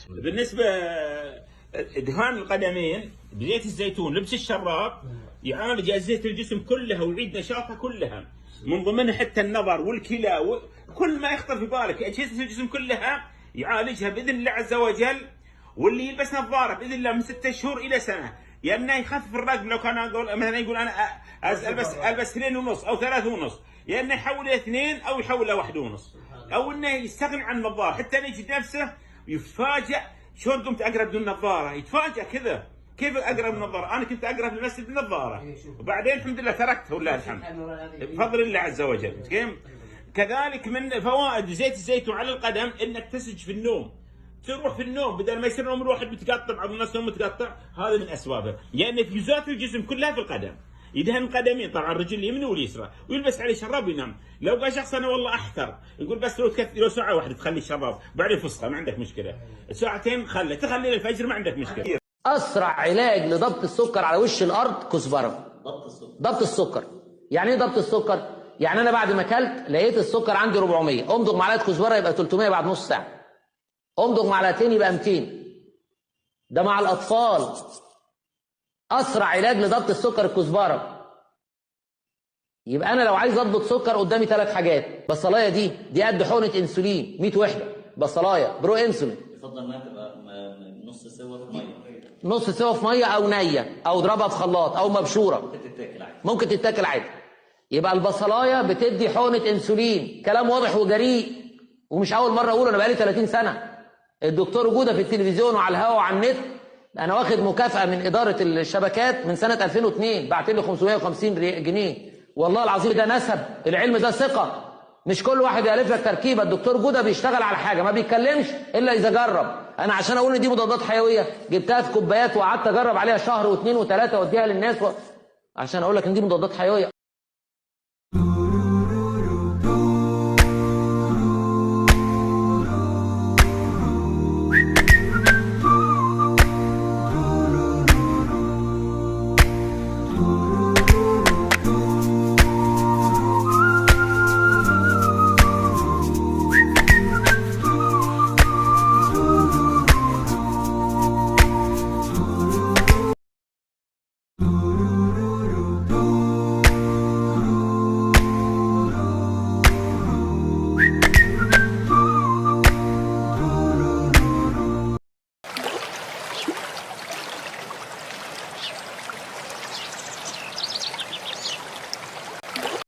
بالنسبة دهان القدمين بزيت الزيتون، لبس الشراب يعالج أجزاء الجسم كلها ويعيد نشاطها كلها، من ضمنها حتى النظر والكلى وكل ما يخطر في بالك أجهزة الجسم كلها يعالجها بإذن الله عز وجل. واللي يلبس نظارة بإذن الله من 6 شهور إلى سنة، يا إنه يخفف الرقبة لو كان مثلا يقول أنا ألبس 2.5 أو 3.5، يا إنه يحول إلى 2 أو يحول إلى 1.5، أو إنه يستغني عن النظارة حتى يجد نفسه يتفاجأ شلون قمت اقرا بدون نظاره، يتفاجئ كذا كيف اقرا بالنظاره؟ انا كنت اقرا في المسجد بالنظاره وبعدين الحمد لله تركته ولله الحمد بفضل الله عز وجل. كذلك من فوائد زيت الزيتون على القدم انك تسج في النوم، تروح في النوم بدل ما يصير نوم الواحد متقطع، بعض الناس نوم متقطع، هذا من اسبابه، لان يعني فيوزات الجسم كلها في القدم. يدهن القدمين طبعا الرجل اليمين واليسرى ويلبس عليه شراب وينام. لو قال شخص انا والله احثر، يقول بس لو ساعه واحده تخلي الشراب بعدين فسخه ما عندك مشكله، ساعتين تخلي للفجر ما عندك مشكله. اسرع علاج لضبط السكر على وش الارض كزبره. ضبط السكر يعني ايه ضبط السكر؟ يعني انا بعد ما اكلت لقيت السكر عندي 400، امضغ معلقه كزبره يبقى 300 بعد نص ساعه، امضغ معلقتين يبقى 200. ده مع الاطفال. اسرع علاج لضبط السكر الكزبره. يبقى انا لو عايز اضبط سكر قدامي 3 حاجات. بصلايه دي قد حقنه انسولين 100 وحده بصلايه برو انسولين. يفضل انها تبقى نص سوا في ميه، نص سوا في ميه او نيه او اضربها في خلاط او مبشوره، ممكن تتاكل عادي. يبقى البصلايه بتدي حقنه انسولين. كلام واضح وجريء ومش اول مره اقوله، انا بقالي 30 سنه. الدكتور جوده في التلفزيون وعلى الهواء وعلى النت. انا واخد مكافاه من اداره الشبكات من سنه 2002، بعت له 550 جنيه. والله العظيم ده نسب، العلم ده ثقه. مش كل واحد يالف لك تركيبه. الدكتور جوده بيشتغل على حاجه ما بيتكلمش الا اذا جرب. انا عشان اقول ان دي مضادات حيويه جبتها في كوبايات وقعدت اجرب عليها شهر واثنين وثلاثه واديها للناس عشان اقول لك ان دي مضادات حيويه.